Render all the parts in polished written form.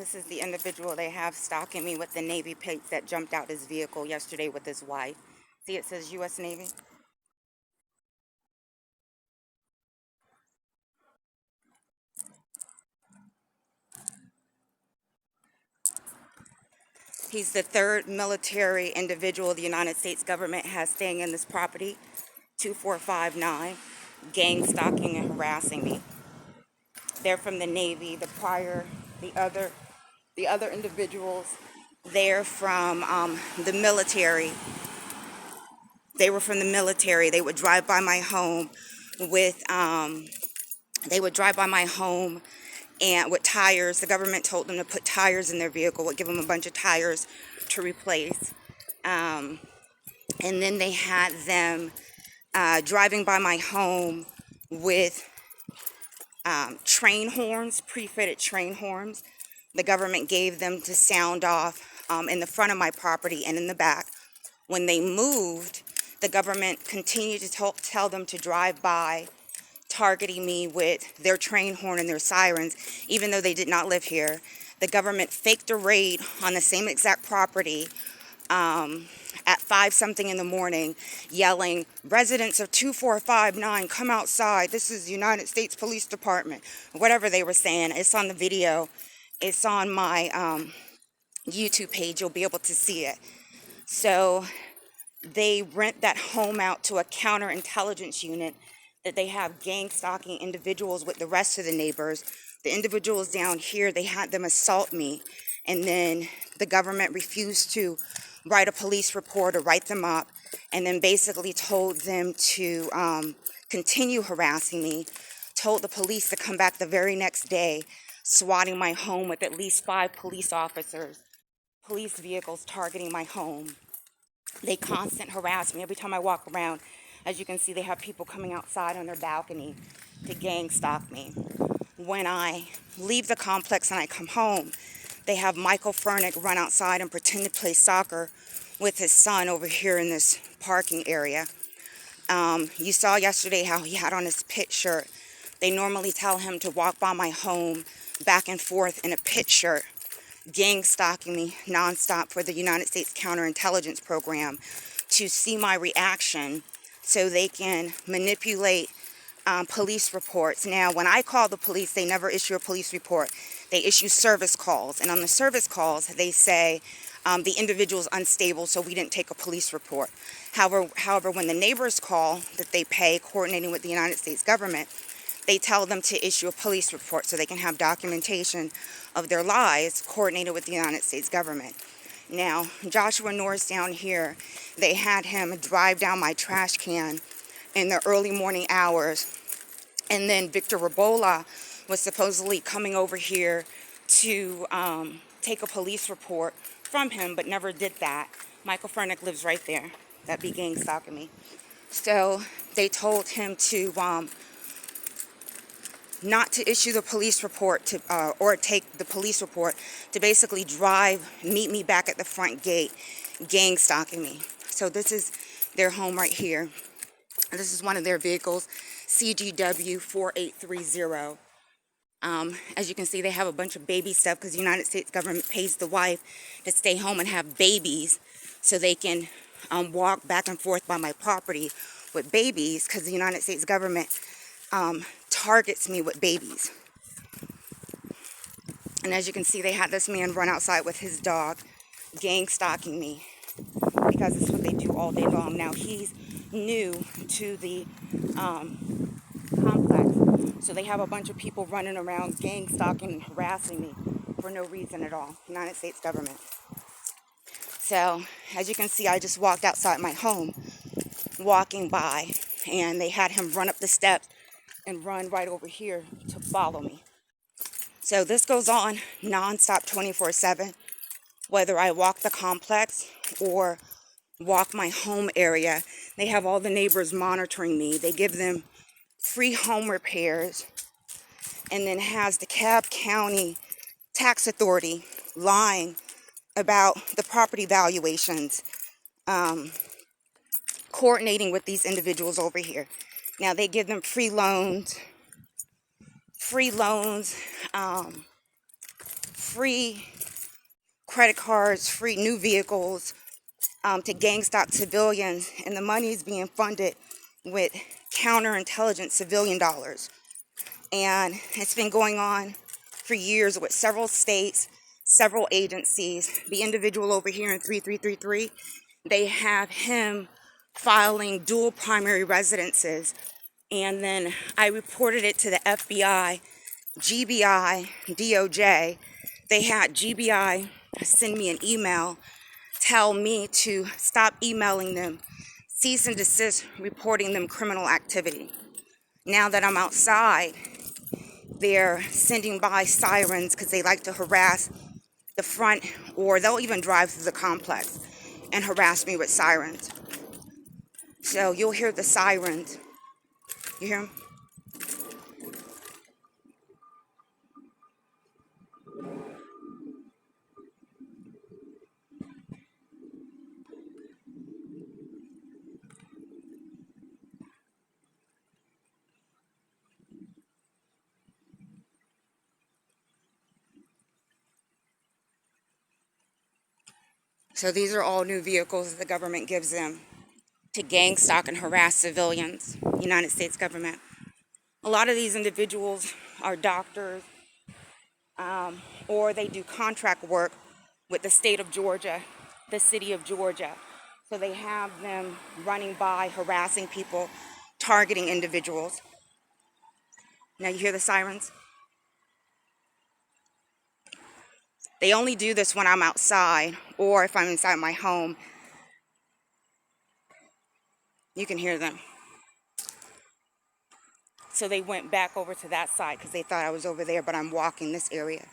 This is the individual they have stalking me with the Navy plates that jumped out his vehicle yesterday with his wife. See, it says U.S. Navy. He's the third military individual the United States government has staying in this property. 2459, gang stalking and harassing me. They're from the Navy. The other individuals, they're from the military. They were from the military. They would drive by my home with and with tires. The government told them to put tires in their vehicle, would give them a bunch of tires to replace. And then they had them driving by my home with train horns, pre-fitted train horns. The government gave them to sound off in the front of my property and in the back. When they moved, the government continued to tell them to drive by, targeting me with their train horn and their sirens, even though they did not live here. The government faked a raid on the same exact property at 5-something in the morning, yelling, "Residents of 2459, come outside. This is the United States Police Department." Whatever they were saying. It's on the video. It's on my YouTube page. You'll be able to see it. So they rent that home out to a counterintelligence unit that they have gang stalking individuals with the rest of the neighbors. The individuals down here, they had them assault me, and then the government refused to write a police report or write them up, and then basically told them to continue harassing me, told the police to come back the very next day, swatting my home with at least 5 police officers, police vehicles targeting my home. They constant harass me every time I walk around. As you can see, they have people coming outside on their balcony to gang stalk me. When I leave the complex and I come home, they have Michael Furnick run outside and pretend to play soccer with his son over here in this parking area. You saw yesterday how he had on his pit shirt. They normally tell him to walk by my home back and forth in a pit shirt, gang stalking me nonstop for the United States counterintelligence program to see my reaction so they can manipulate police reports. Now, when I call the police, they never issue a police report. They issue service calls. And on the service calls, they say the individual's unstable, so we didn't take a police report. However, when the neighbors call that they pay, coordinating with the United States government, they tell them to issue a police report so they can have documentation of their lies coordinated with the United States government. Now, Joshua Norris down here, they had him drive down my trash can in the early morning hours. And then Victor Rabola was supposedly coming over here to take a police report from him, but never did that. Michael Furnick lives right there. That be gang stalking me. So they told him to not to issue the police report or take the police report, to basically meet me back at the front gate, gang stalking me. So this is their home right here. This is one of their vehicles, CGW 4830. As you can see, they have a bunch of baby stuff because the United States government pays the wife to stay home and have babies so they can walk back and forth by my property with babies, because the United States government targets me with babies. And as you can see, they had this man run outside with his dog, gang stalking me, because it's what they do all day long. Now, he's new to the complex, so they have a bunch of people running around gang stalking and harassing me for no reason at all. United States government. So, as you can see, I just walked outside my home, walking by, and they had him run up the steps and run right over here to follow me. So this goes on nonstop 24/7, whether I walk the complex or walk my home area. They have all the neighbors monitoring me. They give them free home repairs, and then has the Cobb County Tax Authority lying about the property valuations, coordinating with these individuals over here. Now, they give them free loans, free free credit cards, free new vehicles to gang stalk civilians, and the money is being funded with counterintelligence civilian dollars. And it's been going on for years with several states, several agencies. The individual over here in 3333, they have him filing dual primary residences. And then I reported it to the FBI, GBI, DOJ. They had GBI send me an email, tell me to stop emailing them, cease and desist reporting them criminal activity. Now that I'm outside, they're sending by sirens because they like to harass the front, or they'll even drive through the complex and harass me with sirens. So you'll hear the sirens. You hear them? So these are all new vehicles that the government gives them to gang stalk and harass civilians, United States government. A lot of these individuals are doctors, or they do contract work with the state of Georgia, the city of Georgia. So they have them running by, harassing people, targeting individuals. Now you hear the sirens? They only do this when I'm outside, or if I'm inside my home. You can hear them. So they went back over to that side because they thought I was over there, but I'm walking this area.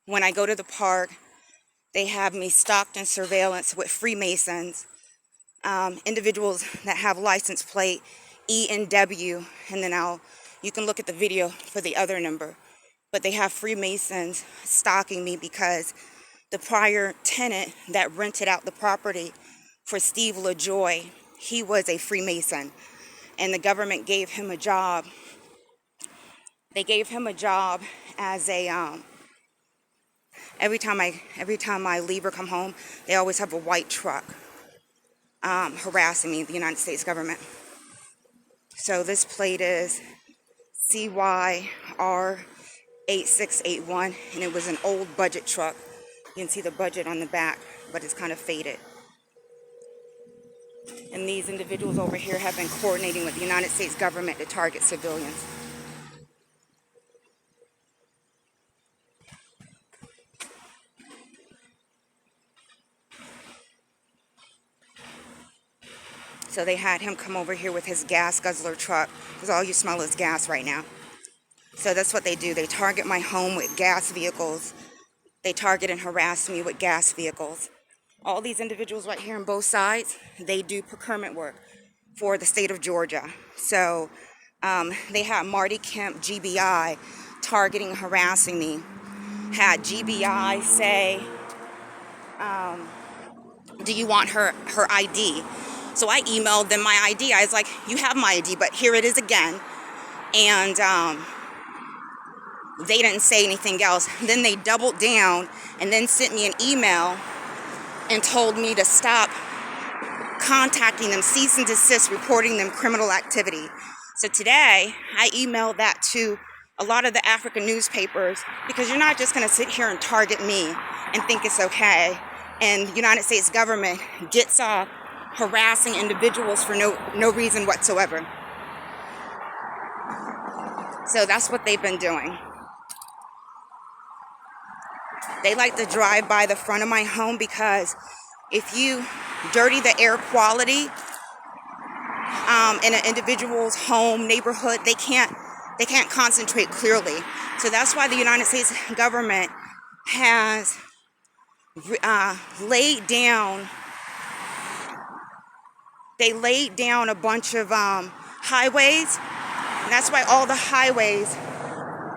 When I go to the park, they have me stalked in surveillance with Freemasons, individuals that have license plate ENW, and then you can look at the video for the other number. But they have Freemasons stalking me because the prior tenant that rented out the property for Steve LaJoy, he was a Freemason, and the government gave him a job. They gave him a job as a every time I leave or come home, they always have a white truck harassing me, the United States government. So this plate is CYR8681, and it was an old budget truck. You can see the budget on the back, but it's kind of faded. And these individuals over here have been coordinating with the United States government to target civilians. So they had him come over here with his gas guzzler truck, because all you smell is gas right now. So that's what they do. They target my home with gas vehicles. They target and harass me with gas vehicles. All these individuals right here on both sides, they do procurement work for the state of Georgia. So they had Marty Kemp, GBI, targeting, harassing me. Had GBI say, do you want her ID? So I emailed them my ID. I was like, you have my ID, but here it is again. And they didn't say anything else. Then they doubled down and then sent me an email and told me to stop contacting them, cease and desist reporting them criminal activity. So today, I emailed that to a lot of the African newspapers, because you're not just going to sit here and target me and think it's okay. And the United States government gets off harassing individuals for no reason whatsoever. So that's what they've been doing. They like to drive by the front of my home, because if you dirty the air quality in an individual's home, neighborhood, they can't concentrate clearly. So that's why the United States government has laid down a bunch of highways. And that's why all the highways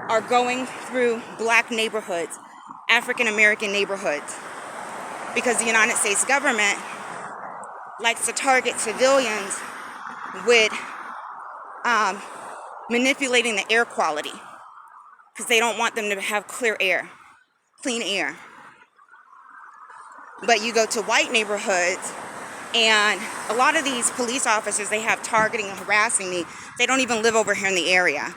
are going through black neighborhoods, African American neighborhoods, because the United States government likes to target civilians with manipulating the air quality. because they don't want them to have clean air. But you go to white neighborhoods, and a lot of these police officers they have targeting and harassing me, they don't even live over here in the area.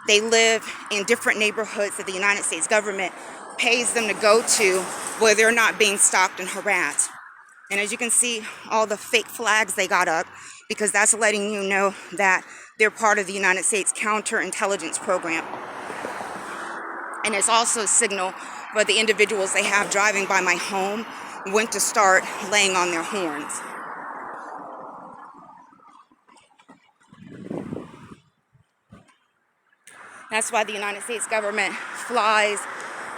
They live in different neighborhoods that the United States government pays them to go to where they're not being stalked and harassed. And as you can see, all the fake flags they got up, because that's letting you know that they're part of the United States counterintelligence program. And it's also a signal for the individuals they have driving by my home when to start laying on their horns. That's why the United States government flies,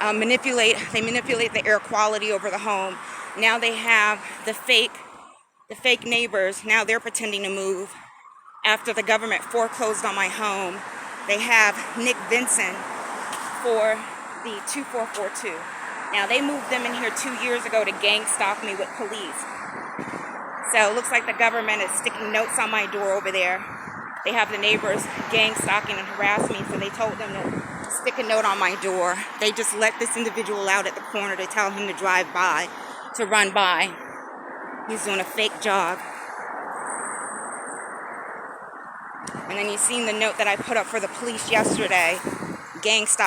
manipulate the air quality over the home. Now they have the fake neighbors. Now they're pretending to move. After the government foreclosed on my home, they have Nick Vinson for the 2442. Now they moved them in here 2 years ago to gang stalk me with police. So it looks like the government is sticking notes on my door over there. They have the neighbors gang stalking and harass me, so they told them to stick a note on my door. They just let this individual out at the corner to tell him to drive by, to run by. He's doing a fake jog. And then you've seen the note that I put up for the police yesterday, gang stalking.